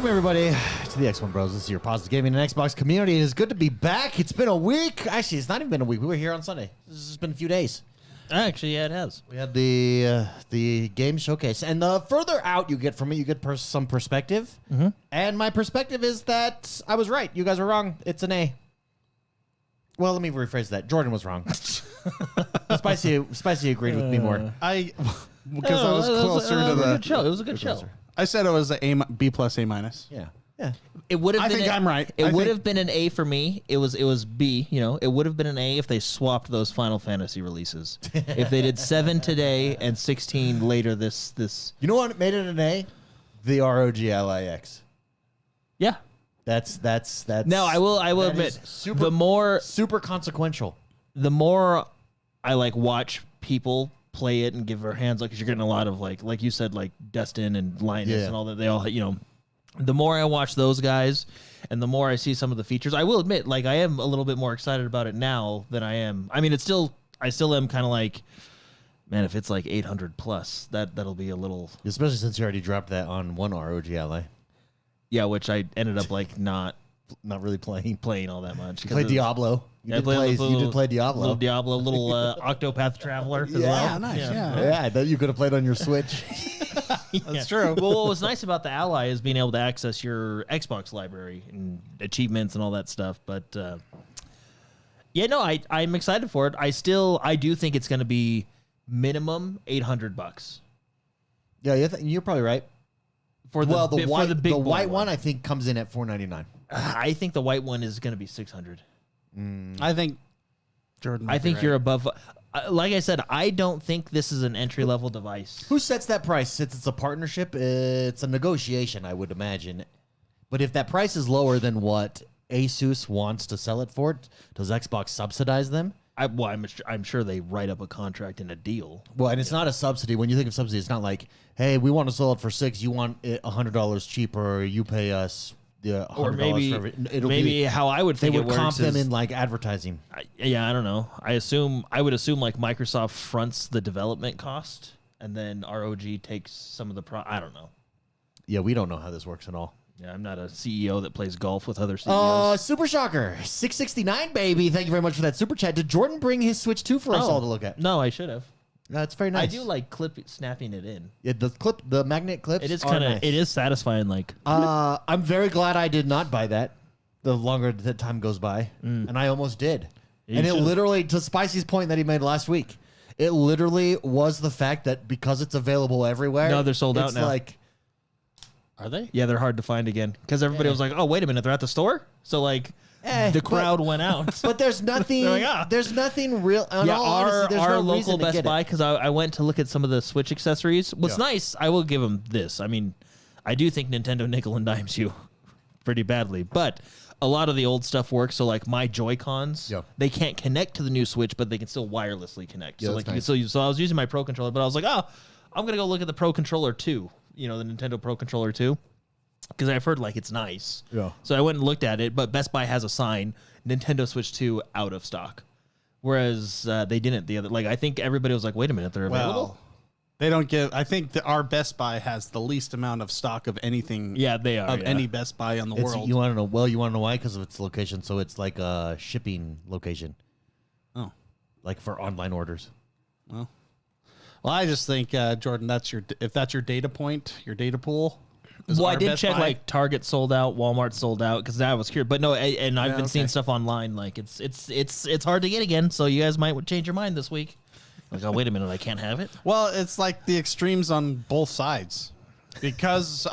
Welcome, everybody, to the XoneBros. This is your positive gaming and Xbox community. It is good to be back. It's been a week. Actually, it's not even been a week. We were here on Sunday. This has been a few days. Actually, yeah, it has. We had the game showcase. And the further out you get from it, you get some perspective. Mm-hmm. And my perspective is that I was right. You guys were wrong. It's an A. Well, let me rephrase that. Jordan was wrong. Spicy agreed with me more. Because I was closer to the show. It was a good show. I said it was a B plus A minus. Yeah. It would have. I think I'm right. It would have been an A for me. It was B. You know, it would have been an A if they swapped those Final Fantasy releases. If they did 7 today and 16 later. This. You know what made it an A? The ROG LIX. Yeah. That's. No, I will admit super consequential. The more I watch people play it and give their hands, because you're getting a lot of like you said, like Dustin and Linus and all that. They all, the more I watch those guys and the more I see some of the features, I will admit, I am a little bit more excited about it now than I am. I mean, I still am kind of like, man, if it's like 800 plus, that'll be a little, especially since you already dropped that on one ROG Ally. Yeah, which I ended up not really playing all that much. You played Diablo. You did play Diablo. Little Diablo, little Octopath Traveler as well. Nice. Yeah, I thought you could have played on your Switch. That's true. Well, what was nice about the Ally is being able to access your Xbox library and achievements and all that stuff. But I'm excited for it. I do think it's going to be minimum $800. Yeah, you're probably right. For the white one, I think comes in at $499. I think the white one is going to be $600. I think Jordan. I think you're above. Like I said, I don't think this is an entry level device. Who sets that price? Since it's a partnership, it's a negotiation, I would imagine. But if that price is lower than what Asus wants to sell it for, does Xbox subsidize them? I'm sure they write up a contract and a deal. Well, and it's not a subsidy. When you think of subsidy, it's not like, hey, we want to sell it for $6. You want it $100 cheaper. You pay us $100 or maybe for it. Maybe how I would think they would comp them in advertising. I don't know. I would assume Microsoft fronts the development cost and then ROG takes some of the I don't know. Yeah, we don't know how this works at all. Yeah, I'm not a CEO that plays golf with other CEOs. Super Shocker, 669, baby. Thank you very much for that super chat. Did Jordan bring his Switch 2 for us all to look at? No, I should have. That's very nice. I do like snapping it in. Yeah, the magnet clips. It is nice. It is satisfying. I'm very glad I did not buy that. The longer the time goes by, and I almost did. It literally, to Spicy's point that he made last week, it literally was the fact that because it's available everywhere. No, they're sold out now. Are they? Yeah, they're hard to find again because everybody was like, "Oh, wait a minute, they're at the store." So the crowd went out. But there's nothing. There's nothing real. Our local Best Buy, because I went to look at some of the Switch accessories. What's nice, I will give them this. I mean, I do think Nintendo nickel and dimes you pretty badly, but a lot of the old stuff works. So my Joy-Cons, they can't connect to the new Switch, but they can still wirelessly connect. So nice. So I was using my Pro Controller, but I was like, oh, I'm gonna go look at the Pro Controller 2. The Nintendo Pro Controller 2, because I've heard it's nice. Yeah. So I went and looked at it, but Best Buy has a sign: Nintendo Switch 2 out of stock. Whereas they didn't. The other, I think everybody was like, "Wait a minute, they're available." Well, they don't give. I think that our Best Buy has the least amount of stock of anything. Yeah, they are of any Best Buy on the world. You want to know? Well, you want to know why? Because of its location. So it's like a shipping location. Oh, for online orders. Well, I just think Jordan, if that's your data point, your data pool. Well, I did check Target sold out, Walmart sold out, because I was curious. But no, and I've been seeing stuff online. It's hard to get again. So you guys might change your mind this week. Oh, wait a minute, I can't have it. Well, it's like the extremes on both sides, because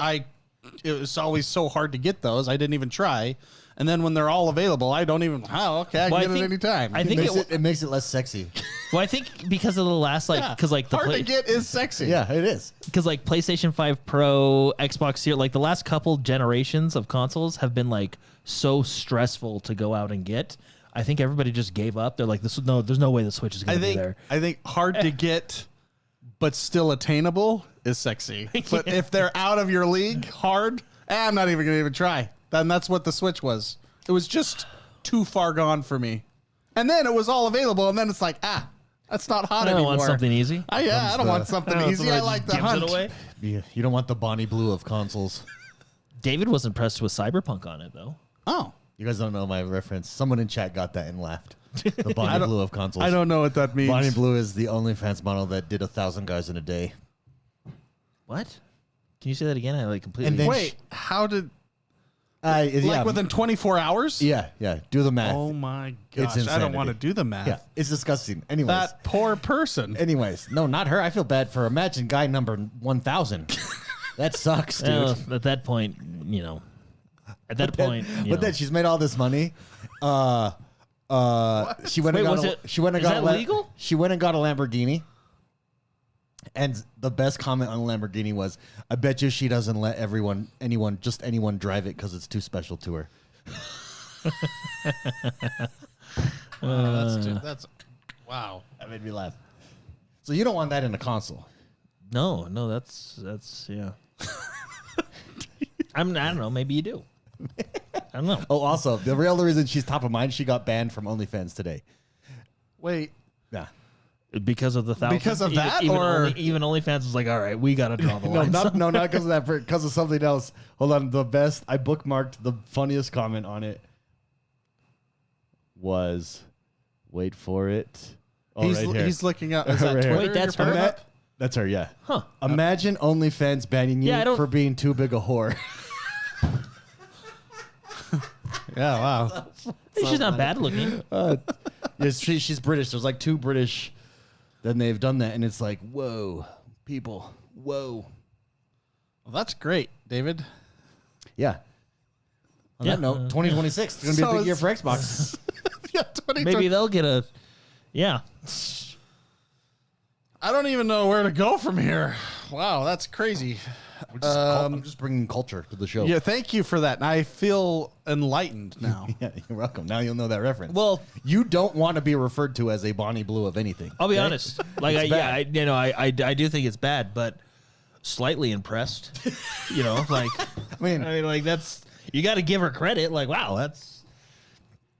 it was always so hard to get those. I didn't even try. And then when they're all available, I don't even. I can get it any time. I think it makes it less sexy. Well, I think because of the last because the hard to get is sexy. Yeah, it is. Because PlayStation 5 Pro, Xbox Series, the last couple generations of consoles have been so stressful to go out and get. I think everybody just gave up. They're like, there's no way the Switch is going to be there. I think hard to get, but still attainable is sexy. But if they're out of your league, hard, I'm not even going to try. Then that's what the Switch was. It was just too far gone for me. And then it was all available, and then it's that's not hot anymore. I don't want something easy. I don't want something easy. I like the hunt. You don't want the Bonnie Blue of consoles. David was impressed with Cyberpunk on it, though. Oh. You guys don't know my reference. Someone in chat got that and laughed. The Bonnie Blue of consoles. I don't know what that means. Bonnie Blue is the OnlyFans model that did 1,000 guys in a day. What? Can you say that again? I like completely. And then Wait, how did... yeah, within 24 hours? yeah. Do the math. Oh, my It's gosh. I don't insanity. want to do the math. Yeah, it's disgusting. Anyways. That poor person. Anyways. No, not her. I feel bad for imagine guy number 1,000. That sucks, dude. Well, at that point, At that point, But then she's made all this money. She went and Wait, got she went and is got that legal? She went and got a Lamborghini. And the best comment on the Lamborghini was, "I bet you she doesn't let anyone drive it because it's too special to her." That's wow. That made me laugh. So you don't want that in a console? No, that's yeah. I don't know. Maybe you do. I don't know. Oh, also, the real reason she's top of mind, she got banned from OnlyFans today. Wait. Yeah. Because of the 1,000? Because of that, or even OnlyFans was like, all right, we got to draw the line. not because of that. Because of something else. Hold on. The best. I bookmarked the funniest comment on it. Was, wait for it. Oh, right here. he's looking up. Is that Right here. Twitter? Wait, that's you're her? pulling up? That's her. Yeah. Huh. Imagine OnlyFans banning you Yeah, I don't- for being too big a whore. Yeah, wow. She's not bad looking. Yes, she's British. There's like 2 British. Then they've done that, and it's like, whoa, people, whoa. Well, that's great, David. Yeah. On that note, 2026 is going to be a big year for Xbox. Yeah, 2020. Maybe they'll get a. Yeah. I don't even know where to go from here. Wow, that's crazy. I'm just bringing culture to the show. Yeah, thank you for that. I feel enlightened now. Yeah, you're welcome. Now you'll know that reference. Well, you don't want to be referred to as a Bonnie Blue of anything. I'll be okay? honest. Like, I do think it's bad, but slightly impressed. Like, I mean, like that's you got to give her credit. Like, wow,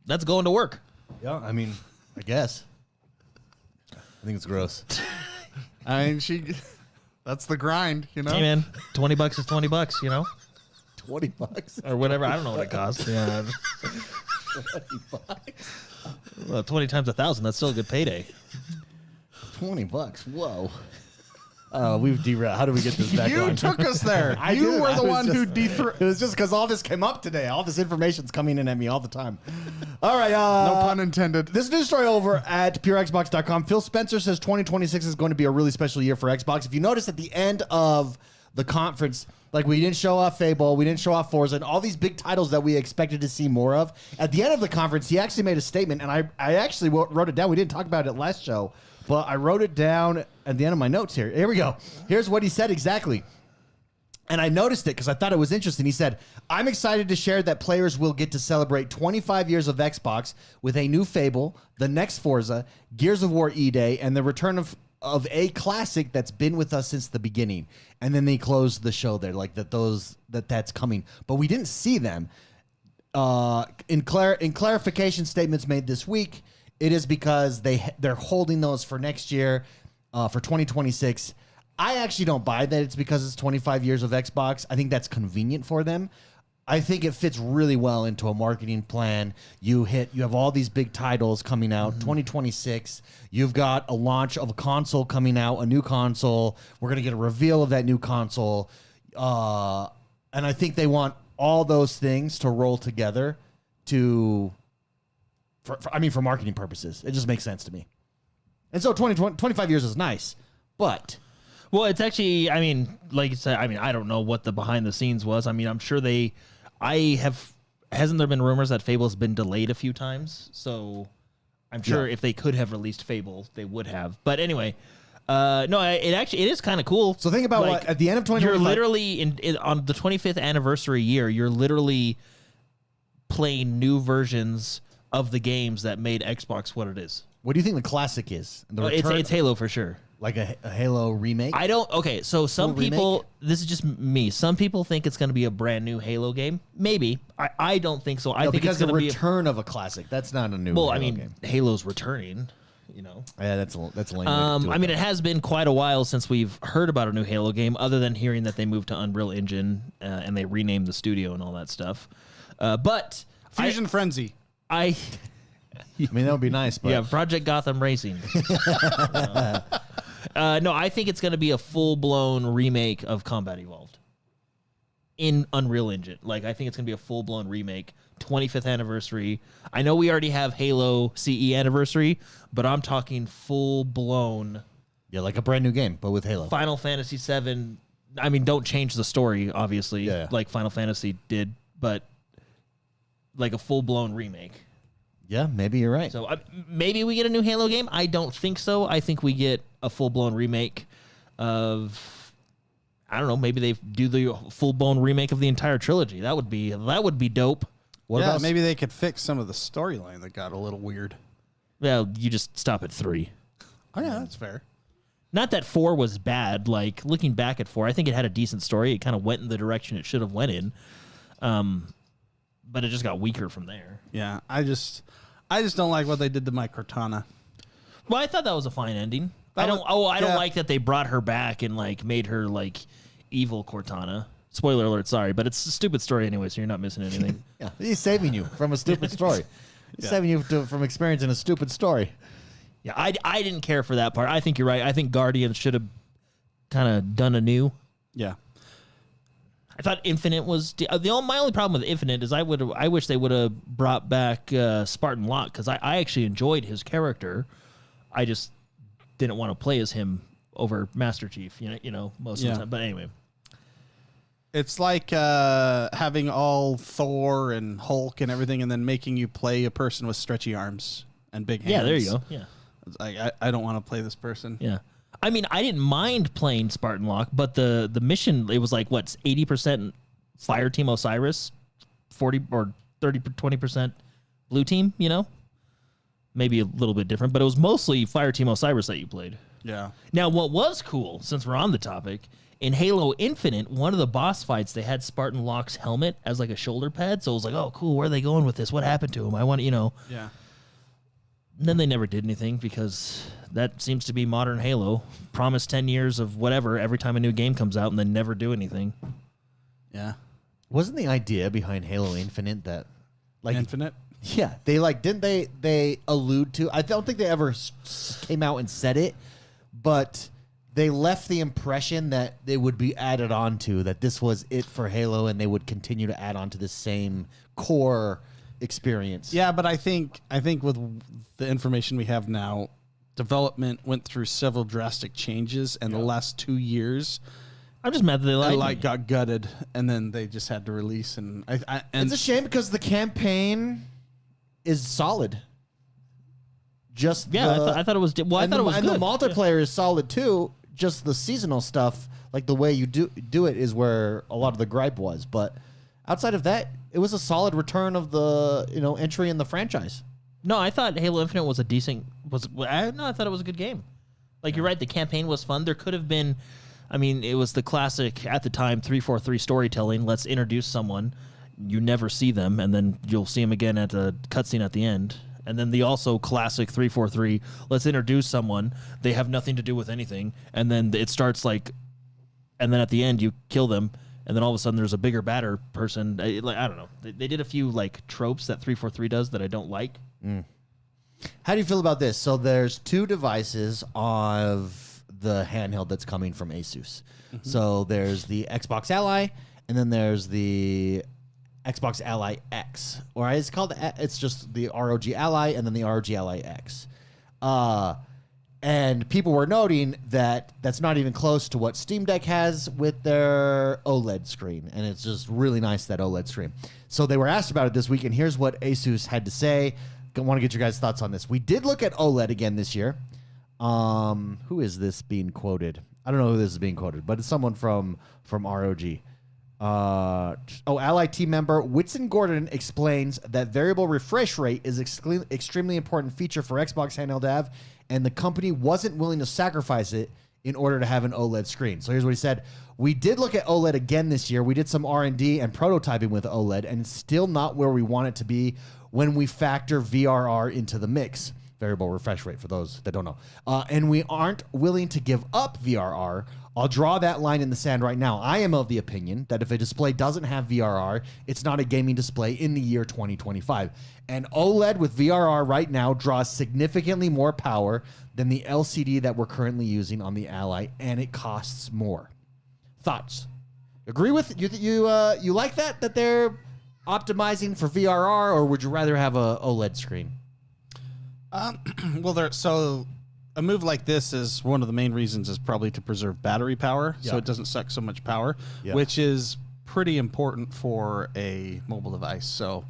that's going to work. yeah, I mean, I guess. I think it's gross. I mean, that's the grind, Hey man, $20 is $20. $20 Or whatever. I don't know what it costs. Yeah. 20 Well, 20 times 1,000. That's still a good payday. $20. Whoa. We've derailed. How do we get this back You on? took us there. You did. were I the was one who just- dethroned. It was just because all this came up today. All this information's coming in at me all the time. All right. No pun intended. This news story over at purexbox.com. Phil Spencer says 2026 is going to be a really special year for Xbox. If you notice at the end of the conference, like we didn't show off Fable, we didn't show off Forza, and all these big titles that we expected to see more of. At the end of the conference, he actually made a statement, and I actually wrote it down. We didn't talk about it last show, but I wrote it down at the end of my notes here. Here we go. Here's what he said exactly. And I noticed it because I thought it was interesting. He said, "I'm excited to share that players will get to celebrate 25 years of Xbox with a new Fable, the next Forza, Gears of War E-Day, and the return of a classic that's been with us since the beginning." And then they closed the show there, like that's coming. But we didn't see them. In clarification statements made this week, it is because they're holding those for next year, for 2026. I actually don't buy that it's because it's 25 years of Xbox. I think that's convenient for them. I think it fits really well into a marketing plan. You have all these big titles coming out. 2026, you've got a launch of a console coming out, a new console. We're going to get a reveal of that new console. And I think they want all those things to roll together for marketing purposes. It just makes sense to me. And so 25 years is nice, but... Well, it's actually, I mean, like you said, I don't know what the behind the scenes was. I mean, I'm sure hasn't there been rumors that Fable's been delayed a few times? So I'm sure if they could have released Fable, they would have. But anyway, it is kind of cool. So think about what at the end of 2025, you're literally on the 25th anniversary year, you're literally playing new versions of the games that made Xbox what it is. What do you think the classic is? It's Halo for sure. Like a Halo remake? Okay, so some Full people, remake? this is just me. Some people think it's going to be a brand new Halo game. Maybe. I don't think so. I think because it's going the to be return of a classic. That's not a new well, Halo I mean, game. Halo's returning. You know. Yeah, that's a lame. I mean, it has been quite a while since we've heard about a new Halo game, other than hearing that they moved to Unreal Engine and they renamed the studio and all that stuff. But Fusion Frenzy. I mean, that would be nice. But yeah, Project Gotham Racing. No, I think it's going to be a full-blown remake of Combat Evolved in Unreal Engine. Like, I think it's going to be a full-blown remake. 25th anniversary. I know we already have Halo CE anniversary, but I'm talking full-blown. Yeah, like a brand new game, but with Halo. Final Fantasy VII. I mean, don't change the story, obviously, like Final Fantasy did, but like a full-blown remake. Yeah, maybe you're right. So maybe we get a new Halo game. I don't think so. I think we get a full-blown remake of, I don't know, maybe they do the full-blown remake of the entire trilogy. That would be dope. What about maybe they could fix some of the storyline that got a little weird. Well, you just stop at 3. Oh yeah, that's fair. Not that 4 was bad. Like, looking back at 4, I think it had a decent story. It kind of went in the direction it should have went in. But it just got weaker from there. Yeah, I just don't like what they did to my Cortana. Well, I thought that was a fine ending. I don't like that they brought her back and like made her like evil Cortana. Spoiler alert, sorry, but it's a stupid story anyway, so you're not missing anything. Yeah, he's saving you from a stupid story. He's saving you from experiencing a stupid story. Yeah, I didn't care for that part. I think you're right. I think Guardians should have kind of done anew. Yeah. I thought Infinite was my only problem with Infinite is I wish they would have brought back Spartan Locke, because I actually enjoyed his character. I just didn't want to play as him over Master Chief, you know, most of the time. But anyway. It's like having all Thor and Hulk and everything, and then making you play a person with stretchy arms and big hands. Yeah, there you go. Yeah. I don't want to play this person. Yeah. I mean, I didn't mind playing Spartan Locke, but the mission, it was like, what, 80% Fire Team Osiris, 40 or 30, 20% Blue Team, you know? Maybe a little bit different, but it was mostly Fire Team Osiris that you played. Yeah. Now, what was cool, since we're on the topic, in Halo Infinite, one of the boss fights, they had Spartan Locke's helmet as like a shoulder pad, so it was like, oh, cool, where are they going with this? What happened to him? I want to, Yeah. And then they never did anything, because that seems to be modern Halo. Promise 10 years of whatever every time a new game comes out and then never do anything. Yeah. Wasn't the idea behind Halo Infinite that, like, Infinite? Yeah, they didn't they allude to? I don't think they ever came out and said it, but they left the impression that they would be added on to, that this was it for Halo, and they would continue to add on to the same core experience. Yeah, but I think with the information we have now, development went through several drastic changes, and the last 2 years, I'm just mad that they got gutted, and then they just had to release. And it's a shame, because the campaign is solid. Just I thought it was. Well, I thought it was and good. the multiplayer is solid too. Just the seasonal stuff, like the way you do it, is where a lot of the gripe was. But outside of that, it was a solid return of the entry in the franchise. No, I thought Halo Infinite was a decent. I thought it was a good game. Like, you're right, the campaign was fun. There could have been. I mean, it was the classic at the time 343 storytelling. Let's introduce someone, you never see them, and then you'll see them again at a cutscene at the end. And then the also classic 343, let's introduce someone, they have nothing to do with anything, and then it starts like, and then at the end you kill them, and then all of a sudden there's a bigger, badder person. I don't know. They did a few like tropes that 343 does that I don't like. How do you feel about this? So there's 2 devices of the handheld that's coming from Asus. Mm-hmm. So there's the Xbox Ally, and then there's the Xbox Ally X, or it's just the ROG Ally and then the ROG Ally X. And people were noting that that's not even close to what Steam Deck has with their OLED screen. And it's just really nice, that OLED screen. So they were asked about it this week, and here's what Asus had to say. I want to get your guys' thoughts on this. We did look at OLED again this year. Who is this being quoted? I don't know who this is being quoted, but it's someone from ROG. Ally team member Whitson Gordon explains that variable refresh rate is extremely important feature for Xbox handheld to have, and the company wasn't willing to sacrifice it in order to have an OLED screen. So here's what he said. We did look at OLED again this year. We did some R&D and prototyping with OLED, and it's still not where we want it to be when we factor VRR into the mix. variable refresh rate for those that don't know. And we aren't willing to give up VRR. I'll draw that line in the sand right now. I am of the opinion that if a display doesn't have VRR, it's not a gaming display in the year 2025. And OLED with VRR right now draws significantly more power than the LCD that we're currently using on the Ally, and it costs more. Thoughts? Agree with you? You like that they're optimizing for VRR, or would you rather have a OLED screen? So a move like this is one of the main reasons is probably to preserve battery power, so it doesn't suck so much power, which is pretty important for a mobile device. So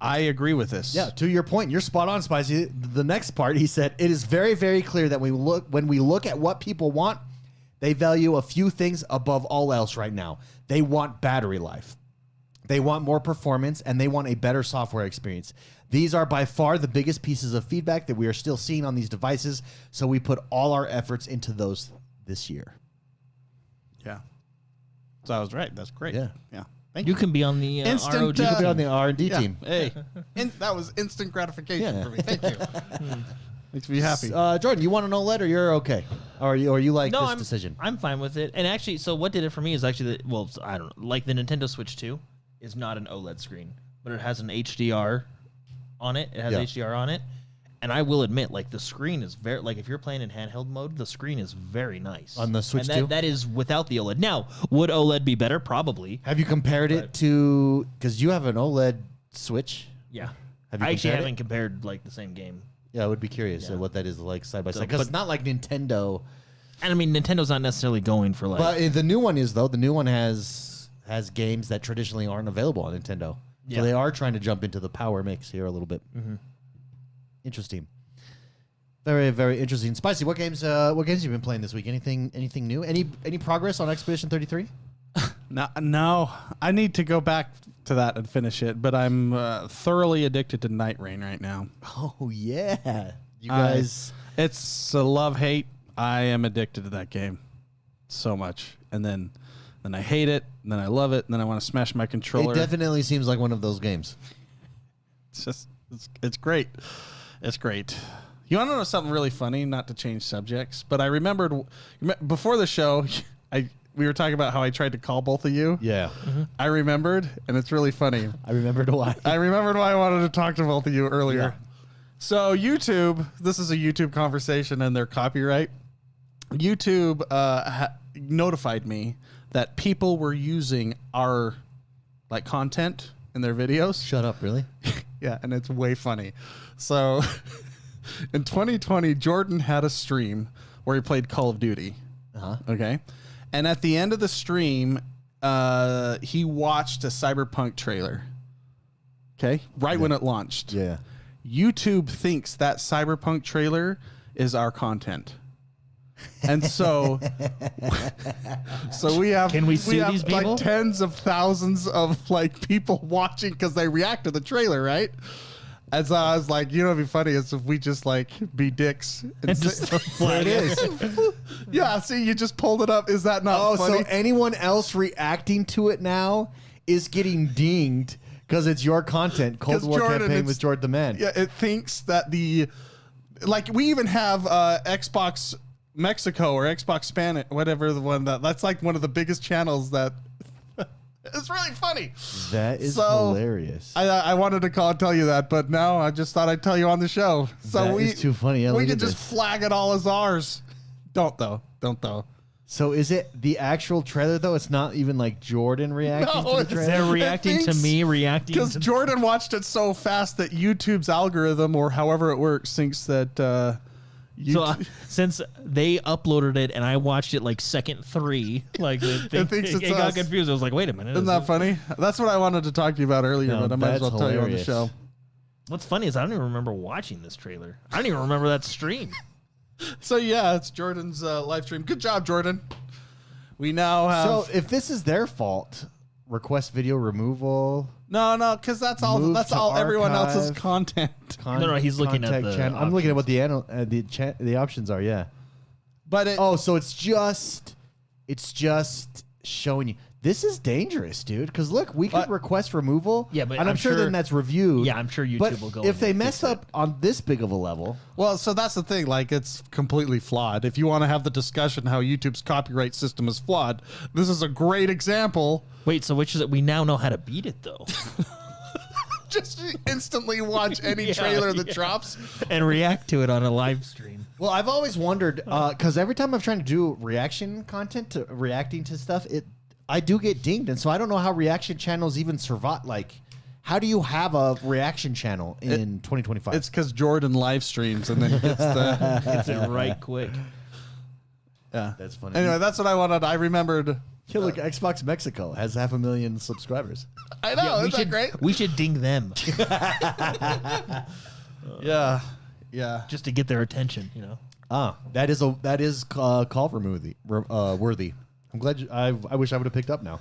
I agree with this. Yeah, to your point, you're spot on, Spicy. The next part, he said, it is very, very clear that when we look at what people want, they value a few things above all else right now. They want battery life. They want more performance, and they want a better software experience. These are by far the biggest pieces of feedback that we are still seeing on these devices, so we put all our efforts into those this year. Yeah. So I was right. That's great. Yeah. Yeah. You can be on the Instant, ROG. You could be on the R&D team. Hey, that was instant gratification for me. Thank you. Makes me happy. Jordan, you want an OLED or you're okay? Or you like this decision? I'm fine with it. And actually, so what did it for me is actually, I don't know, like the Nintendo Switch 2 is not an OLED screen, but it has an HDR on it. It has HDR on it. And I will admit, like, the screen is very, like, if you're playing in handheld mode, the screen is very nice. On the Switch 2? That is without the OLED. Now, would OLED be better? Probably. Have you compared it to, because you have an OLED Switch? Yeah. Have you I actually compared haven't compared, like, the same game. Yeah, I would be curious what that is like side by side. Because it's not like Nintendo. And I mean, Nintendo's not necessarily going for, like. But the new one is, though. The new one has games that traditionally aren't available on Nintendo. Yeah. So they are trying to jump into the power mix here a little bit. Mm-hmm. Interesting. Very, very interesting. Spicy, what games have you been playing this week? Anything new? Any progress on Expedition 33? No. I need to go back to that and finish it, but I'm thoroughly addicted to Night Rain right now. Oh, yeah. You guys. It's a love-hate. I am addicted to that game so much. And then I hate it, and then I love it, and then I want to smash my controller. It definitely seems like one of those games. It's great. It's great. You want to know something really funny? Not to change subjects, but I remembered before the show, we were talking about how I tried to call both of you. Yeah. Mm-hmm. I remembered, and it's really funny. I remembered why. I wanted to talk to both of you earlier. Yeah. So YouTube, this is a YouTube conversation and their copyright. YouTube notified me that people were using our content in their videos. Shut up, really? Yeah, and it's way funny. So in 2020, Jordan had a stream where he played Call of Duty. Uh-huh. Okay. And at the end of the stream, he watched a Cyberpunk trailer. Okay. Right when it launched. Yeah. YouTube thinks that Cyberpunk trailer is our content. And so we have, can we sue these people? Like tens of thousands of people watching because they react to the trailer, right? And so I was like, it'd be funny is if we just be dicks and just it is. Yeah, see, you just pulled it up. Is that not funny? So anyone else reacting to it now is getting dinged because it's your content. Cold War campaign with Jordan the Man. Yeah, it thinks that we even have Xbox Mexico or Xbox Spanish, whatever the one that's one of the biggest channels that. It's really funny. That is hilarious. I wanted to call and tell you that, but now I just thought I'd tell you on the show. So that is too funny. Yeah, we can just flag it all as ours. Don't though. So is it the actual trailer though? It's not even Jordan reacting to the trailer. They're reacting to me reacting because Jordan watched it so fast that YouTube's algorithm or however it works thinks that. So since they uploaded it and I watched it second 3, it got confused. I was like, wait a minute. Isn't that funny? That's what I wanted to talk to you about earlier, but I might as well tell you on the show. What's funny is I don't even remember watching this trailer. I don't even remember that stream. So yeah, it's Jordan's live stream. Good job, Jordan. We now have. So if this is their fault, request video removal. No, because that's all everyone else's content. No, he's looking at the. I'm looking at what the options are. Yeah, but so it's just showing you. This is dangerous, dude. Because look, we could request removal. Yeah, but and I'm sure then that's reviewed. Yeah, I'm sure YouTube but will go. If they and mess fix up on this big of a level, Well, so that's the thing. Like, it's completely flawed. If you want to have the discussion how YouTube's copyright system is flawed, this is a great example. Wait, so which is it? We now know how to beat it though, Just instantly watch any trailer that drops. and react to it on a live stream. well, I've always wondered because every time I'm trying to do reaction content to reacting to stuff, I do get dinged, and so I don't know how reaction channels even survive. Like, how do you have a reaction channel in 2025? It's because Jordan live streams and then he gets the. It's right quick. Yeah, That's funny. Anyway, that's what I wanted. I remembered. Yeah, look, Xbox Mexico has 500,000 subscribers. I know. we Isn't that should great? We should ding them Yeah. Yeah. just to get their attention. You know. That is call worthy. I'm glad I wish I would have picked up now.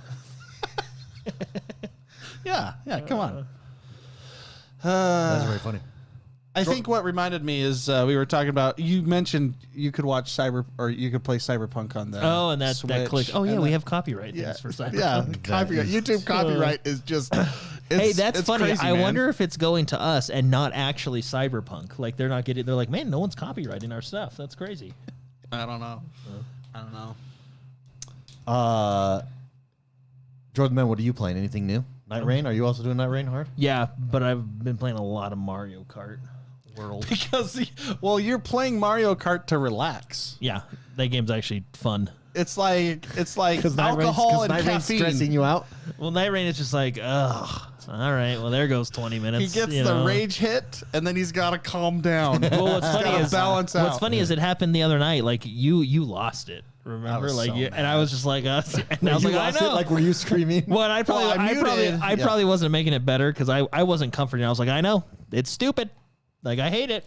Yeah. Yeah. Come on. That's very funny. I think what reminded me is we were talking about. You mentioned you could watch you could play Cyberpunk on the. Oh, and that Switch, click. Oh yeah, and we then- have copyright things for Cyberpunk. Yeah, copyright. YouTube copyright is just. Hey, that's funny. Crazy, I man. wonder if it's going to us and not actually Cyberpunk. Like they're not getting. They're like, man, no one's copyrighting our stuff. That's crazy. I don't know. I don't know. Jordan, man, what are you playing? Anything new? Night Rain? Are you also doing Night Rain hard? Yeah, but I've been playing a lot of Mario Kart World. Because you're playing Mario Kart to relax. Yeah, that game's actually fun. It's like alcohol and Night Rain's caffeine. stressing you out. Well, Night Rain is just like, ugh. All right, well there goes 20 minutes. He gets you the know. rage hit, and then he's got to calm down. Well, what's funny Gotta is balance out. What's funny is it happened the other night. Like you lost it. Remember, was like, so and I was just like, and I was You like, I lost know. it? Like, were you screaming? Well, I probably wasn't making it better because I wasn't comforting. I was like, I know it's stupid. Like I hate it.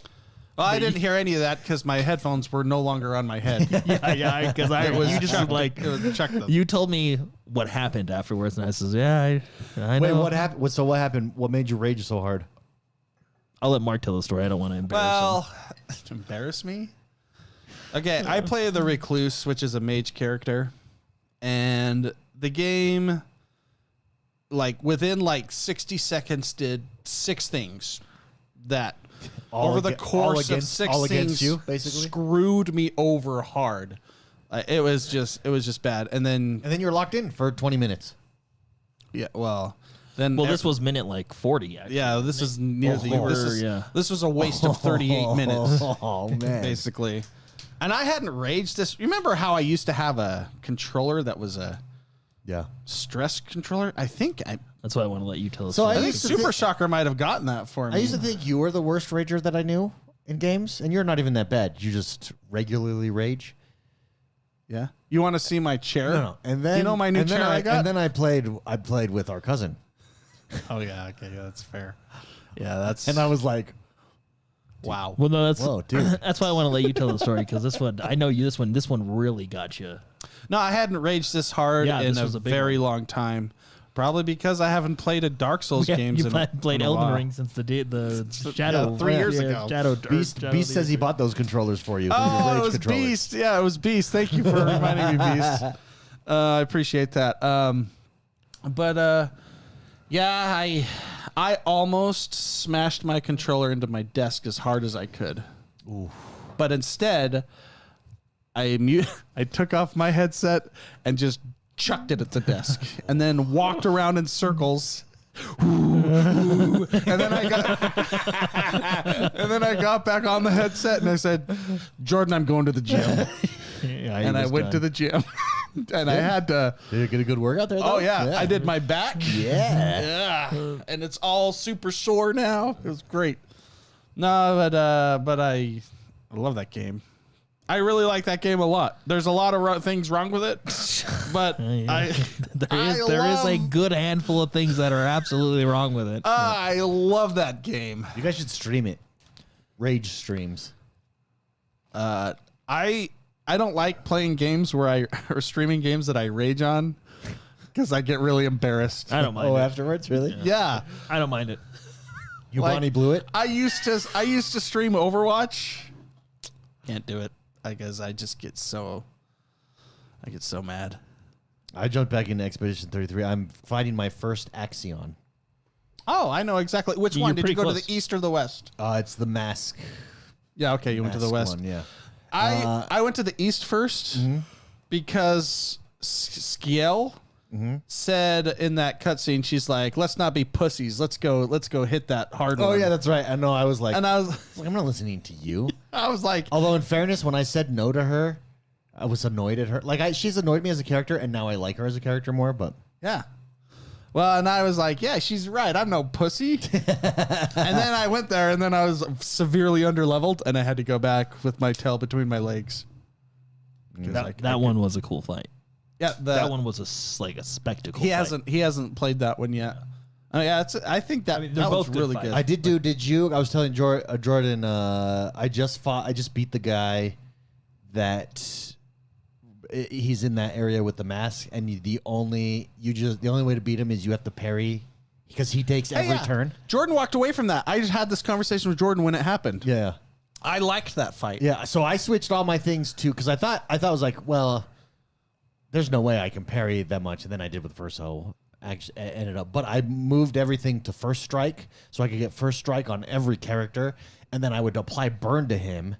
Well, I didn't hear any of that because my headphones were no longer on my head. Yeah, because you just like Check them. you told me what happened afterwards, and I says, yeah, I know. Wait, what happened? So what happened? What made you rage so hard? I'll let Mark tell the story. I don't want to embarrass him. Well, embarrass me? Okay, I play the Recluse, which is a mage character, and the game, like within like 60 seconds, did 6 things that over the course of 6 all things against you, basically. screwed me over hard. It was just bad, and then And then you're locked in for 20 minutes. yeah, well, then This was minute like 40. Actually. yeah, this is near the Oh, this is yeah. this was a waste of 38 minutes. Oh, man. Basically. And I hadn't raged this. Remember how I used to have a controller that was a Yeah. stress controller? I think That's why I want to let you tell the So story. I think used to Super think- Shocker might have gotten that for me. I used to think you were the worst rager that I knew in games, and you're not even that bad. You just regularly rage. yeah. You want to see my chair? And then you know my new chair I got? And then I played with our cousin, Oh yeah, okay, yeah, that's fair. Yeah, that's and I was like, wow. Well, no, that's "Whoa, dude!" that's why I want to let you tell the story because this one, I know you. This one really got you. No, I hadn't raged this hard Yeah, in this was a a big very one. long time. Probably because I haven't played a Dark Souls games you in played in a Elden while. Ring since the Shadow 3 years ago. Shadow Beast says he bought those controllers for you. Oh, Rage it was controllers. Beast. Yeah, it was Beast. Thank you for reminding me, Beast. I appreciate that. Yeah, I almost smashed my controller into my desk as hard as I could. But instead, I took off my headset and just chucked it at the desk, and then walked around in circles. And then I got back on the headset and I said, "Jordan, I'm going to the gym." And I went to the gym. And I had to. Did you get a good workout there? Though? Oh yeah, I did my back. Yeah. Yeah, and it's all super sore now. It was great. No, but I love that game. I really like that game a lot. There's a lot of things wrong with it, but there is a good handful of things that are absolutely wrong with it. I love that game. You guys should stream it. Rage streams. I don't like playing games or streaming games that I rage on because I get really embarrassed. I don't mind it. Afterwards, really? Yeah. I don't mind it. You Like- Bonnie blew it. I used to stream Overwatch. Can't do it. I guess I just get so mad. I jumped back into Expedition 33. I'm fighting my first Axion. Oh, I know exactly. Which one? Did you go to close. the east or the west? It's the mask. Yeah, okay, you went to the west. One, yeah. I went to the east first because Skiel said in that cutscene, she's like, "Let's not be pussies. Let's go hit that hard one." Oh yeah, that's right. I know. I was like, And I was I'm not listening to you. like, Although in fairness, when I said no to her, I was annoyed at her. Like she's annoyed me as a character, and now I like her as a character more. But yeah. Well, and I was like, yeah, she's right. I'm no pussy. And then I went there, and then I was severely underleveled, and I had to go back with my tail between my legs. That one was a cool fight. Yeah, That one was like a spectacle. He fight. hasn't played that one yet. Yeah, I think that they're that was both good really fights. good. I did do. Did you? I was telling Jordan. I just beat the guy that. He's in that area with the mask, and the only way to beat him is you have to parry because he takes every turn. Jordan walked away from that. I just had this conversation with Jordan when it happened. Yeah, I liked that fight. yeah. So I switched all my things too because I thought I was like, well, there's no way I can parry that much, and then I did with Verso. Actually, ended up, but I moved everything to first strike so I could get first strike on every character, and then I would apply burn to him.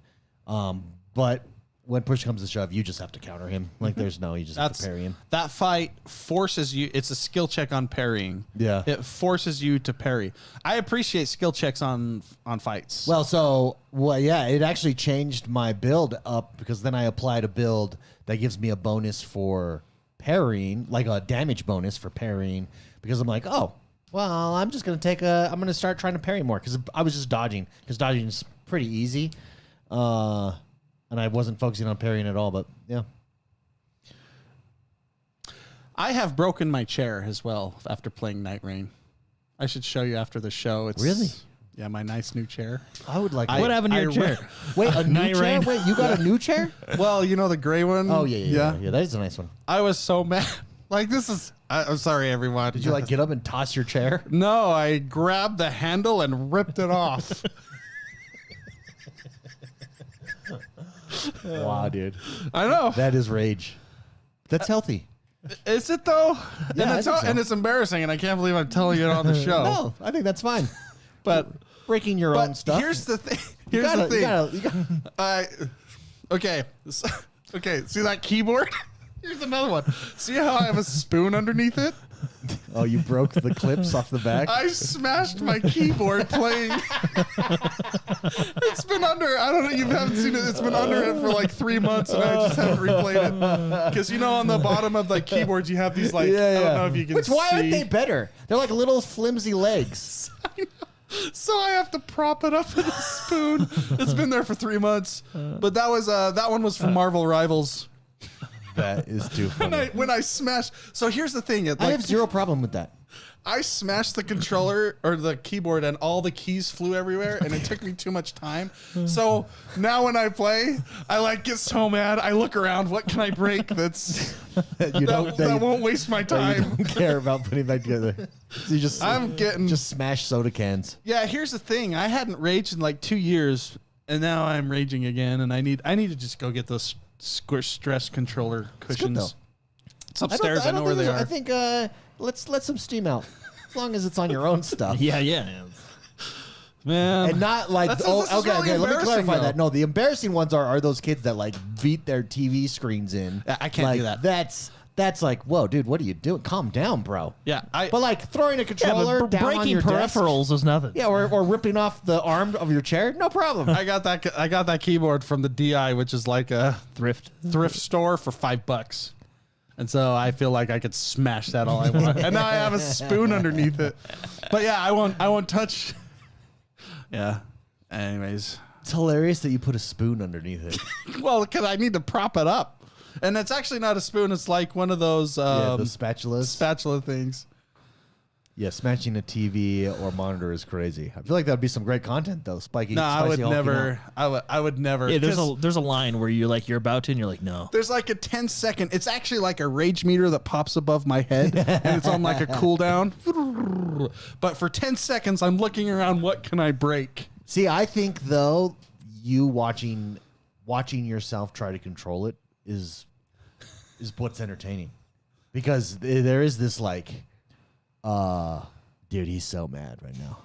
But when push comes to shove, you just have to counter him. Like you just have to parry him. That fight forces you. It's a skill check on parrying. Yeah. It forces you to parry. I appreciate skill checks on fights. Well, yeah, it actually changed my build up because then I applied a build that gives me a bonus for parrying, like a damage bonus for parrying, because I'm like, oh, well, I'm just going to I'm going to start trying to parry more because I was just dodging because dodging is pretty easy. And I wasn't focusing on parrying at all, but yeah. I have broken my chair as well after playing Night Rain. I should show you after the show. It's Really? Yeah, my nice new chair. I would like What happened to your chair? Wait, a new Night chair? Rain. Wait, you got a new chair? Well, you know the gray one? Oh, yeah. That is a nice one. I was so mad. Like, this is... I'm sorry, everyone. Did you get up and toss your chair? No, I grabbed the handle and ripped it off. Wow, dude. I know. That is rage. That's healthy. Is it, though? Yeah, I think so. And it's embarrassing, and I can't believe I'm telling it on the show. No, I think that's fine. But Breaking your own stuff. here's the thing. You Here's the thing. gotta- Okay. Okay, see that keyboard? Here's another one. See how I have a spoon underneath it? Oh, you broke the clips off the back? I smashed my keyboard playing. It's been under, I don't know, you haven't seen it. It's been under it for like 3 months and I just haven't replayed it. Because on the bottom of the keyboards, you have these I don't know if you can see. Why aren't they better? They're like little flimsy legs. So I have to prop it up with a spoon. It's been there for 3 months. But that one was from Marvel Rivals. That is too funny. When I smashed, so here's the thing. I have zero problem with that. I smashed the controller or the keyboard and all the keys flew everywhere and it took me too much time. So now when I play, I get so mad. I look around. What can I break that won't waste my That you time? don't care about putting that together. So you just smash soda cans. Yeah, here's the thing. I hadn't raged in like 2 years and now I'm raging again and I need to just go get those stress controller cushions. It's upstairs. I know where they are. I think let's let some steam out. As long as it's on your own stuff. Yeah. Man. And not like, This is really okay, let me embarrassing, clarify though. that. No, the embarrassing ones are those kids that beat their TV screens in. I can't do that. That's like, whoa, dude, what are you doing? Calm down, bro. Yeah, but throwing a controller down on breaking your peripherals desk, is nothing. yeah, or ripping off the arm of your chair, no problem. I got that keyboard from the DI, which is like a thrift store for $5. And so I feel like I could smash that all I want. And now I have a spoon underneath it. But yeah, I won't touch. Yeah. Anyways. It's hilarious that you put a spoon underneath it. Well, because I need to prop it up. And it's actually not a spoon. It's like one of those The spatulas. spatula things. Yeah, smashing a TV or monitor is crazy. I feel like that would be some great content, though. Spiky. No, I would spicy hulking never. I would never. Yeah, there's a line where you're about to and you're like, no. There's like a 10-second. It's actually like a rage meter that pops above my head, and it's on like a cooldown. But for 10 seconds, I'm looking around. What can I break? See, I think though, you watching yourself try to control it is what's entertaining. because there is this like, dude, he's so mad right now.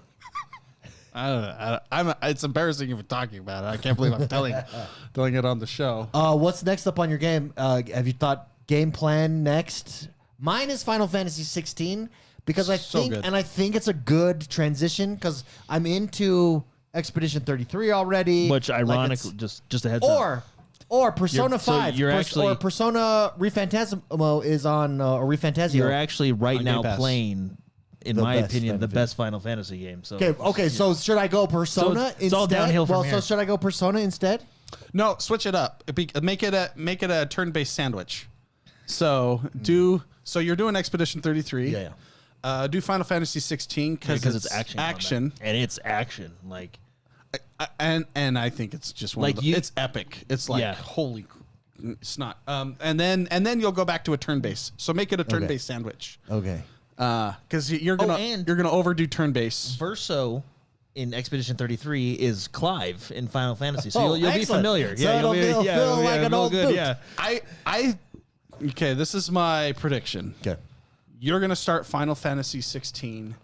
It's embarrassing even talking about it. I can't believe I'm telling it on the show. What's next up on your game? Have you thought game plan next? Mine is Final Fantasy 16 because I think it's a good transition because I'm into Expedition 33 already. Which ironically, just a heads up. Or Persona 5. You're actually, or Persona Refantasmo is on or Refantasio. You're actually right now Pass. playing, in my opinion, the best Final Fantasy game. So okay. So should I go Persona instead? It's all downhill from here. So should I go Persona instead? No, switch it up. Make it a turn-based sandwich. So you're doing Expedition 33. Yeah. Do Final Fantasy 16 because it's action. And it's action. Like, and I think it's just it's epic. It's like holy, it's not. And then you'll go back to a turn-based. So make it a turn-based sandwich. Okay. Because you're gonna overdo turn-based. Verso in Expedition 33 is Clive in Final Fantasy, so you'll be excellent. familiar. So it'll feel like an old boot. Yeah. Okay, this is my prediction. Okay. You're gonna start Final Fantasy 16,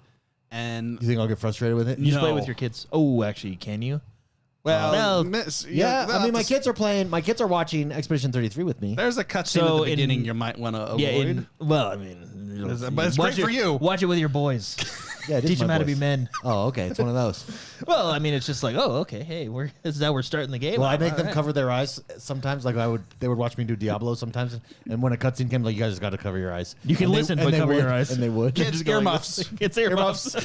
and You think I'll get frustrated with it? You just play with your kids. Oh, actually, can you? well, Yeah, I mean, my kids are playing. My kids are watching Expedition 33 with me. There's a cutscene So at the beginning you might want to avoid. I mean, But it's great for you. Watch it with your boys. Yeah, it is Teach my them how to boys. be men. Oh, okay. It's one of those. Well, I mean, it's just like, oh, okay, hey, this is how we're starting the game. Well, I make them Alright. cover their eyes sometimes. Like they would watch me do Diablo sometimes, and when a cutscene came, like you guys just got to cover your eyes. You can listen, but cover your eyes. And they would. Kids, Just go like earmuffs. this. It's earmuffs.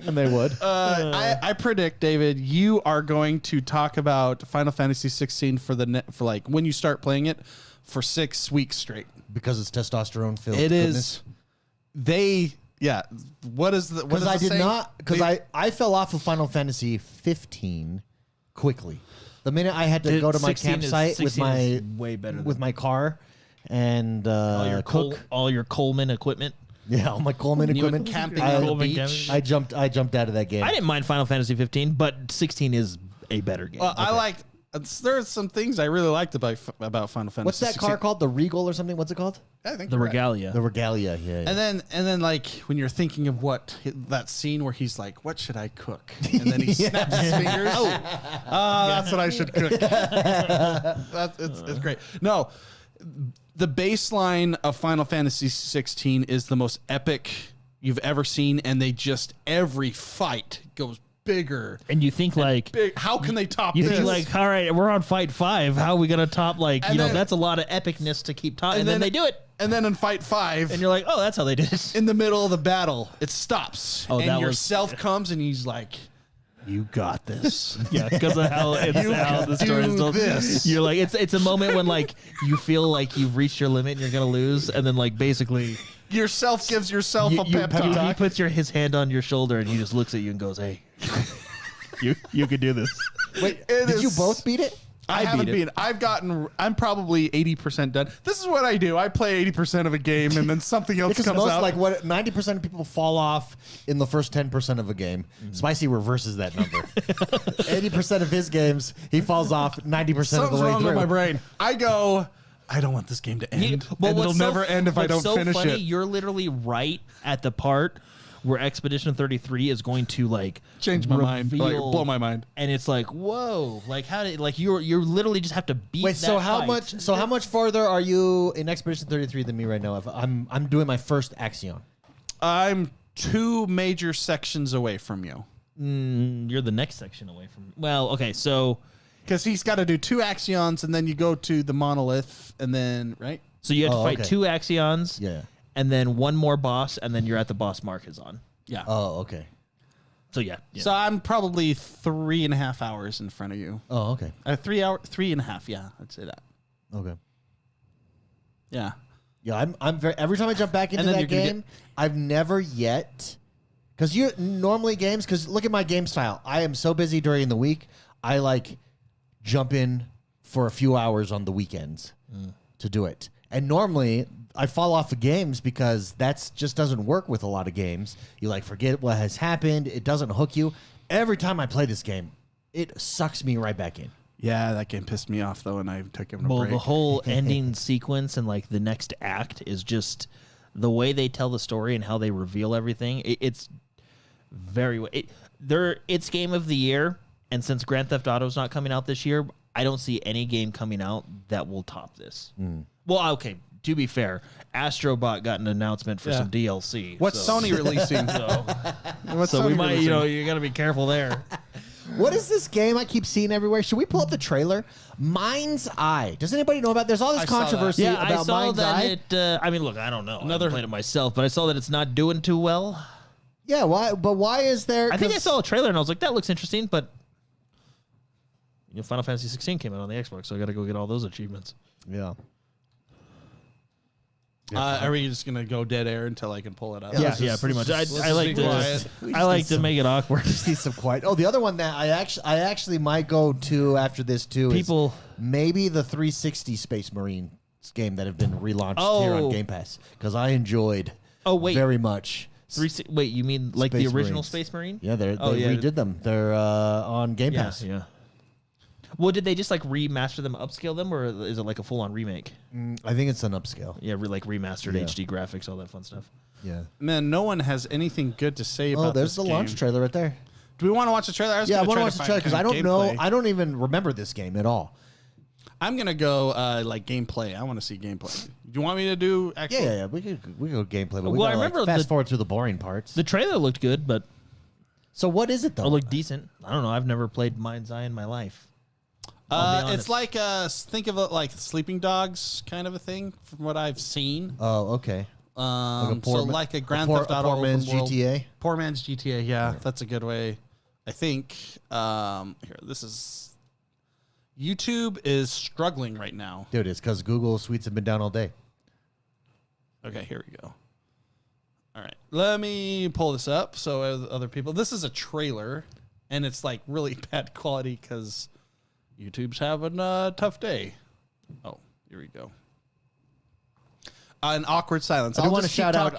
And they would. I predict, David, you are going to talk about Final Fantasy 16 for like when you start playing it for 6 weeks straight. Because it's testosterone filled. It is. What is the? Because I did not. Because I fell off of Final Fantasy 15 quickly. The minute I had to go to my 16 campsite with 16 my is way better with than my car and cook. all your Coleman equipment. Yeah, all my Coleman You went equipment. camping I, on the Coleman beach. I jumped out of that game. I didn't mind Final Fantasy 15, but 16 is a better game. Well, I liked. There's some things I really liked about Final Fantasy. What's that 16. car called? The Regal or something? What's it called? I think the you're right. Regalia. The Regalia. Yeah. And then like when you're thinking of that scene where he's like, "What should I cook?" and then he snaps his fingers. That's what I should cook. It's great. No, the baseline of Final Fantasy 16 is the most epic you've ever seen, and every fight goes bigger. And you think like, How can they top you this? think like, all right, we're on fight 5. How are we gonna top that's a lot of epicness to keep top. And then they do it, and then in fight 5, and you're like, oh, that's how they did it. in the middle of the battle, it stops, Oh, and that was- yourself comes, and he's like, "You got this." Yeah, because of how the story is told. this. You're like, it's a moment when like you feel like you've reached your limit and you're gonna lose, and then like basically Yourself gives yourself a pep he talk. puts his hand on your shoulder and he just looks at you and goes, "Hey, you could do this." Wait, did you both beat it? I haven't beat it. I'm probably 80% done. This is what I do. I play 80% of a game and then something else Because comes most out. like 90% of people fall off in the first 10% of a game. Spicy reverses that number. 80% of his games, he falls off 90% of the Something's way wrong through. with my brain. I go, I don't want this game to end. And it'll never end if I don't finish it. You're literally right at the part where Expedition 33 is going to like Change my mind. Like, reveal- blow my mind. and it's like, whoa, like how did like you literally just have to beat. Wait, so that how fight. much? So how much farther are you in Expedition 33 than me right now? If I'm doing my first Axion. I'm 2 major sections away from you. You're the next section away from. Well, okay, so Because he's got to do 2 Axions, and then you go to the monolith, and then, right? you have to Oh, fight okay. 2 Axions, Yeah. and then 1 more boss, and then you're at the boss Marquezon. Yeah. Oh, okay. So yeah. So I'm probably 3.5 hours in front of you. Oh, okay. 3.5. Yeah, I'd say that. Okay. Yeah. Yeah, I'm very. Every time I jump back into then that you're gonna game, I've never yet. Because you normally games. Because look at my game style. I am so busy during the week. I like jump in for a few hours on the weekends to do it. And normally I fall off of games because that's just doesn't work with a lot of games. You like forget what has happened. It doesn't hook you. Every time I play this game, it sucks me right back in. Yeah, that game pissed me off though, and I took him a break. The whole ending sequence and like the next act is just the way they tell the story and how they reveal everything. It's very it's game of the year, and since Grand Theft Auto's not coming out this year, I don't see any game coming out that will top this. Well, okay, to be fair, Astrobot got an announcement for some DLC. What's Sony releasing? So we might, you got to be careful there. What is this game I keep seeing everywhere? Should we pull up the trailer? Mind's Eye. Does anybody know about? There's all this controversy about I saw Mind's that Eye. I mean, look, I don't know. I haven't played it myself, but I saw that it's not doing too well. Yeah, why? But why is there? I think I saw a trailer and I was like, that looks interesting, but Final Fantasy 16 came out on the Xbox, so I got to go get all those achievements. Yeah. Are we just gonna go dead air until I can pull it up? Yeah, pretty much. I like to make it awkward. Just need some quiet. Oh, the other one that I actually might go to after this too. Is maybe the 360 Space Marine game that have been relaunched here on Game Pass because I enjoyed. Very much. Wait, you mean like Space the original Marines. Space Marine? Yeah, they redid them. They're on Game Pass. Yeah. Well, did they just like remaster them, upscale them, or is it like a full-on remake? I think it's an upscale. Yeah, like remastered HD graphics, all that fun stuff. Yeah. Man, no one has anything good to say about there's this the launch trailer right there. Do we want to watch the trailer? I want to watch the trailer because I don't know. I don't even remember this game at all. I'm gonna go like gameplay. I want to see gameplay. Do you want me to do? Actual? Yeah. We could go gameplay. But I remember fast forward through the boring parts. The trailer looked good, but so what is it though? It looked decent. I don't know. I've never played Mind's Eye in my life. It's like think of it like Sleeping Dogs kind of a thing from what I've seen. Oh, okay. Like a Grand Theft Auto poor man's GTA. Poor man's GTA. Yeah, that's a good way. I think here. This is YouTube is struggling right now. Dude, it's because Google Suites have been down all day. Okay, here we go. All right, let me pull this up so other people. This is a trailer, and it's like really bad quality because YouTube's having a tough day. Oh, here we go. An awkward silence. I want to shout out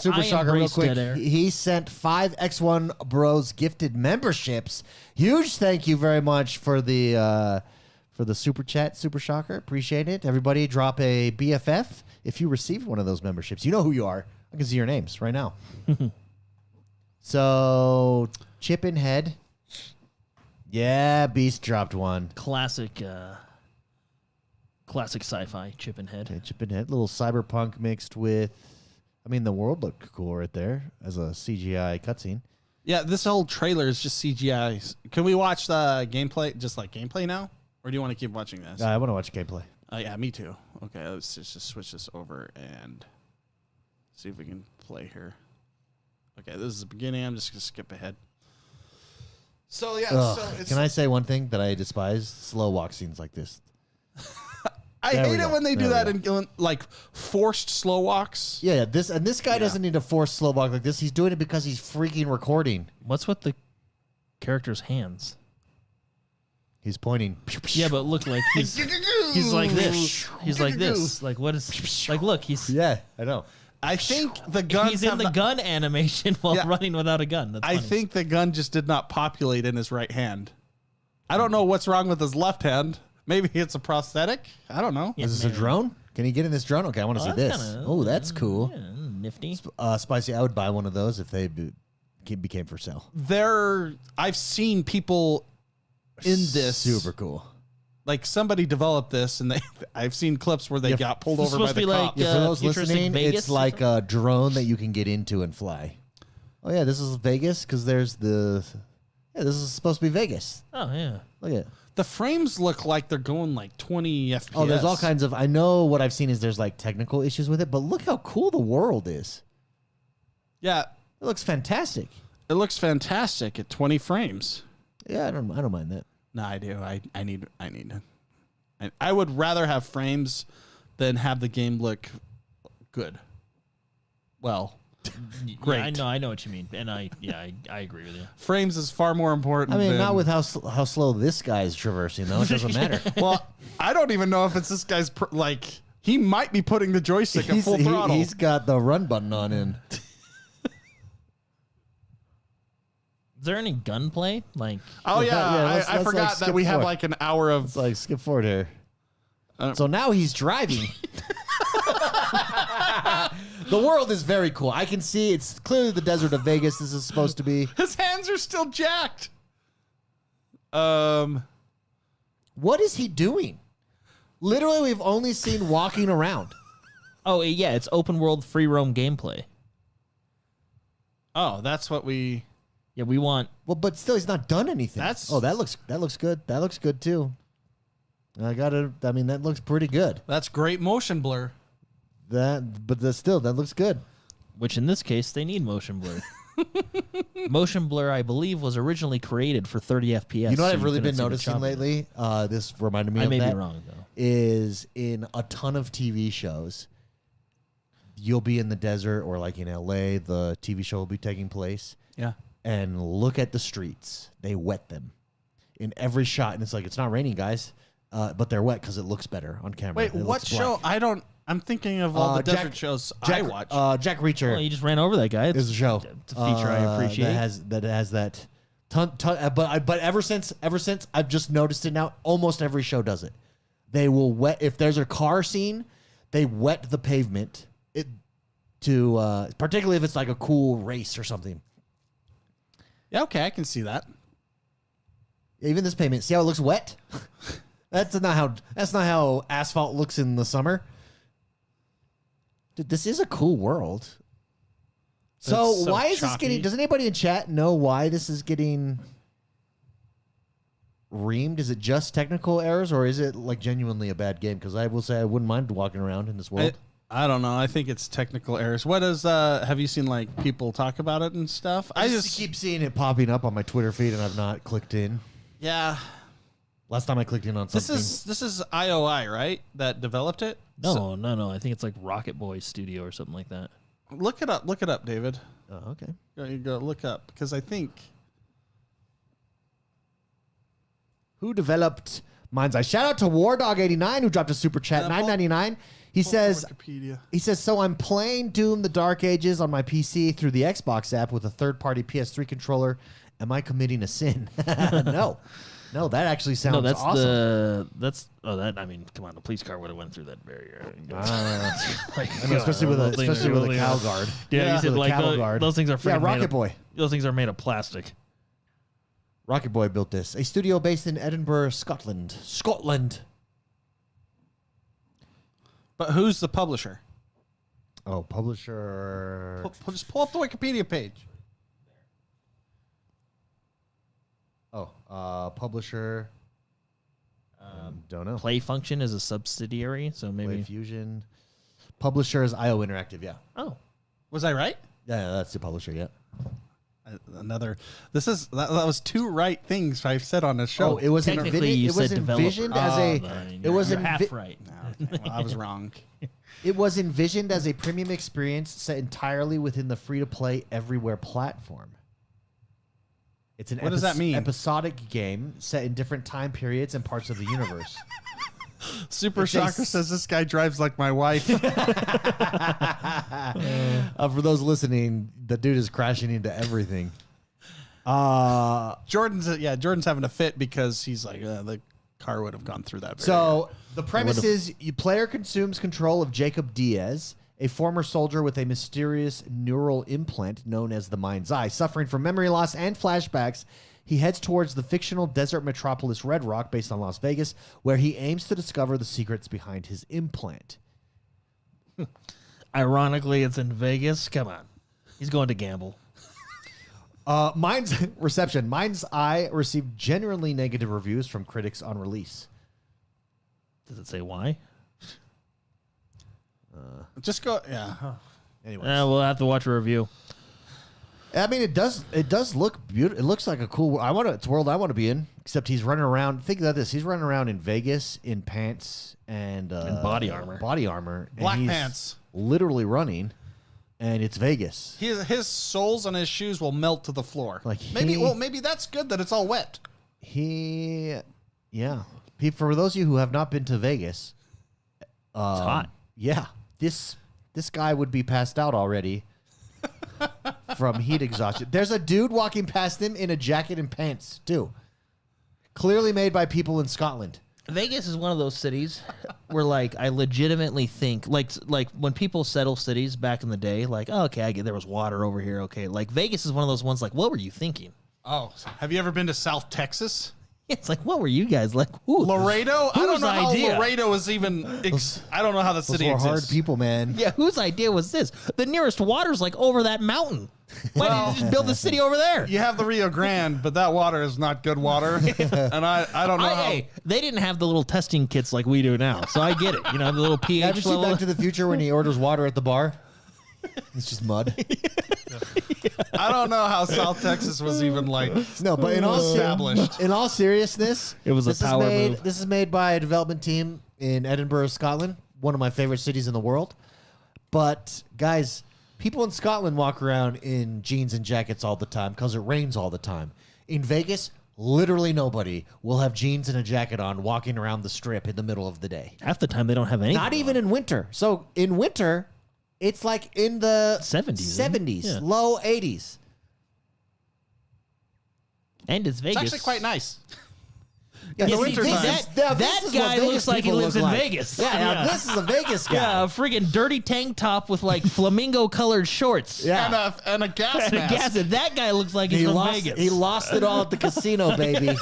Super Shocker real quick. He sent 5 XoneBros gifted memberships. Huge thank you very much for the super chat, Super Shocker. Appreciate it. Everybody, drop a BFF if you received one of those memberships. You know who you are. I can see your names right now. So, Chip and Head. Yeah, Beast dropped one. Classic sci-fi Chip and Head. Okay, Chip and Head. Little cyberpunk mixed with... I mean, the world looked cool right there as a CGI cutscene. Yeah, this whole trailer is just CGI. Can we watch the gameplay, just like gameplay now? Or do you want to keep watching this? I want to watch gameplay. Yeah, me too. Okay, let's just switch this over and see if we can play here. Okay, this is the beginning. I'm just going to skip ahead. So, yeah. Can I say one thing that I despise? Slow walk scenes like this. I hate it when they do that in like forced slow walks. Yeah, this guy doesn't need a forced slow walk like this. He's doing it because he's freaking recording. What's with the character's hands? He's pointing. Yeah, but look, like he's like this. He's like this. Like what is? Like look, he's. Yeah, I know. I think the gun. He's in the gun animation while running without a gun. That's I think the gun just did not populate in his right hand. I don't know what's wrong with his left hand. Maybe it's a prosthetic. I don't know. Is this a drone? Can he get in this drone? Okay, I want to see this. Oh, that's cool. Yeah, nifty. Spicy, I would buy one of those if they became for sale. I've seen people in this. Super cool. Like somebody developed this, and I've seen clips where they got pulled over by the cops. For those listening, it's like a drone that you can get into and fly. Oh yeah, this is Vegas because there's the. Yeah, this is supposed to be Vegas. Oh yeah, look at it. The frames look like they're going like 20 FPS. Oh, there's all kinds of. I know what I've seen is there's like technical issues with it, but look how cool the world is. Yeah, it looks fantastic. It looks fantastic at 20 frames. Yeah, I don't mind that. No, I do. I need. I would rather have frames than have the game look good. Well, great. Yeah, I know what you mean, and I agree with you. Frames is far more important. I mean, not with how slow this guy is traversing, though. It doesn't matter. Well, I don't even know if it's this guy's he might be putting the joystick at full throttle. He's got the run button on in. there any gunplay? Like, Oh yeah, I let's forgot skip that we have forward. like an hour of. It's like skip forward here. So now he's driving. The world is very cool. I can see it's clearly the desert of Vegas. This is supposed to be. His hands are still jacked. What is he doing? Literally, we've only seen walking around. oh yeah, it's open world free roam gameplay. Oh, that's what we. Yeah, we want. Well, but still, he's not done anything. That's- that looks good. That looks good too. That looks pretty good. That's great motion blur. That looks good. Which in this case, they need motion blur. Motion blur, I believe, was originally created for 30 FPS. You know what so I've really couldn't been see the noticing chopping. lately? This reminded me I of may that. be wrong, though. Is in a ton of TV shows. You'll be in the desert or like in LA, the TV show will be taking place. Yeah. And look at the streets. They wet them in every shot. And it's like, it's not raining, guys. But they're wet because it looks better on camera. Wait, It what looks show? black. I'm thinking of all the desert shows I watch. Jack Reacher Well, you just ran over that guy. is a show. It's a feature I appreciate. That has that. But ever since I've just noticed it now. Almost every show does it. They will wet if there's a car scene. They wet the pavement. Particularly if it's like a cool race or something. Yeah, okay, I can see that. Even this pavement. See how it looks wet? That's not how asphalt looks in the summer. Dude, this is a cool world. So It's so why is this choppy. getting? Does anybody in chat know why this is getting reamed? Is it just technical errors, or is it like genuinely a bad game? Because I will say I wouldn't mind walking around in this world. I don't know. I think it's technical errors. What is? Have you seen like people talk about it and stuff? I just keep seeing it popping up on my Twitter feed, and I've not clicked in. Yeah. Last time I clicked in on something. This is IOI, right? That developed it. No. I think it's like Rocket Boy Studio or something like that. Look it up, David. Oh, okay. You go look up because I think Who developed Mind's Eye? Shout out to WarDog89 who dropped a super chat, $9.99. He says, Wikipedia. so I'm playing Doom the Dark Ages on my PC through the Xbox app with a third-party PS3 controller. Am I committing a sin? No. No, that actually sounds awesome. Come on, the police car would have went through that barrier. I know, especially with a cow guard. Yeah, you said With a like cattle guard. those things are Yeah, freaking Rocket made of- Boy. Those things are made of plastic. Rocket Boy built this. A studio based in Edinburgh, Scotland. But who's the publisher? Oh, publisher. Just pull up the Wikipedia page. Oh, publisher. Don't know. Play Function is a subsidiary, so Play maybe. Fusion. Publisher is IO Interactive. Yeah. Oh, Was I right? Yeah, that's the publisher. Yeah. Another. That was two right things I've said on the show. Oh, it was technically you said developer. envisioned as a. It was you're half envi- right. Okay, well, I was wrong. It was envisioned as a premium experience set entirely within the free-to-play everywhere platform. It's an What does that mean? episodic game set in different time periods and parts of the universe. Super It's a Shocker says this guy drives like my wife. For those listening, the dude is crashing into everything. Jordan's having a fit because he's like the car would have gone through that. So the premise is you player consumes control of Jacob Diaz, a former soldier with a mysterious neural implant known as the Mind's Eye. Suffering from memory loss and flashbacks, he heads towards the fictional desert metropolis Red Rock, based on Las Vegas, where he aims to discover the secrets behind his implant. Ironically, it's in Vegas. Come on, he's going to gamble. Mind's Eye received genuinely negative reviews from critics on release. Does it say why? just go. Yeah. Anyways. We'll have to watch a review. I mean, it does look beautiful. It looks like a cool. It's a world I want to be in. Except he's running around. Think about this. He's running around in Vegas in pants and body armor. and Black he's pants. Literally running, and it's Vegas. His soles on his shoes will melt to the floor. Maybe that's good that it's all wet. For those of you who have not been to Vegas, It's hot. yeah, this guy would be passed out already from heat exhaustion. There's a dude walking past him in a jacket and pants, too. Clearly made by people in Scotland. Vegas is one of those cities where, like, I legitimately think, like when people settle cities back in the day, like, oh, okay, I get there was water over here. Okay, like Vegas is one of those ones. Like, what were you thinking? Oh, have you ever been to South Texas? It's like, what were you guys like? Ooh, Laredo? I don't know idea? how Laredo is even. I don't know how the Those city were exists. hard people, man. Yeah, whose idea was this? The nearest water's like over that mountain. Why didn't you just build the city over there? You have the Rio Grande, but that water is not good water. And I don't know how. Hey, they didn't have the little testing kits like we do now, so I get it. You know, the little pH Have you seen level. Back to the Future when he orders water at the bar? It's just mud. I don't know how South Texas was even like No, but established. in all seriousness, It was a this is power made, move. This is made by a development team in Edinburgh, Scotland, one of my favorite cities in the world. But guys, people in Scotland walk around in jeans and jackets all the time because it rains all the time. In Vegas, literally nobody will have jeans and a jacket on walking around the strip in the middle of the day. Half the time they don't have any. Not even in winter. So in winter, it's like in the 70s, yeah. low 80s. And it's It's Vegas. actually quite nice. Yeah, Yeah, the see, winter this- time. that This is what guy Vegas looks like he people lives look in like. Vegas. Yeah, now Yeah. this is a Vegas guy. Yeah, a friggin' dirty tank top with like flamingo colored shorts. Yeah. And a gas And a mask. gas. That guy looks like he's He from lost, Vegas. he lost it all at the casino, baby.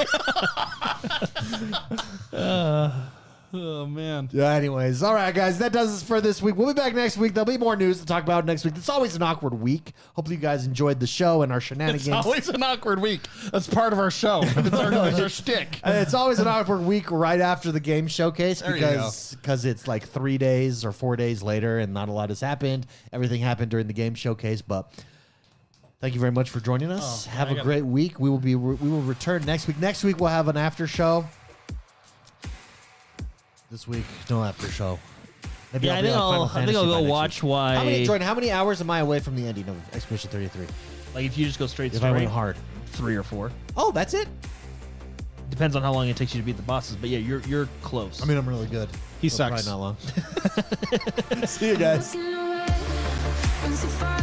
Oh, man. Yeah, anyways, all right, guys, that does it for this week. We'll be back next week. There'll be more news to talk about next week. It's always an awkward week. Hopefully, you guys enjoyed the show and our shenanigans. It's always an awkward week. That's part of our show. It's our shtick. It's always an awkward week right after the game showcase There you because it's like 3 days or 4 days later and not a lot has happened. Everything happened during the game showcase, but thank you very much for joining us. Have a great week. We will return next week. Next week we'll have an after show. This week, no after show. Maybe Yeah, I be think on Final I'll Fantasy go by next watch week. why. Jordan, how many hours am I away from the ending of Expedition 33? Like if you just go straight, If I went hard. 3 or 4. Oh, that's it? Depends on how long it takes you to beat the bosses. But yeah, you're close. I mean, I'm really good. He So sucks. Probably not long. See you guys. Looking away from so far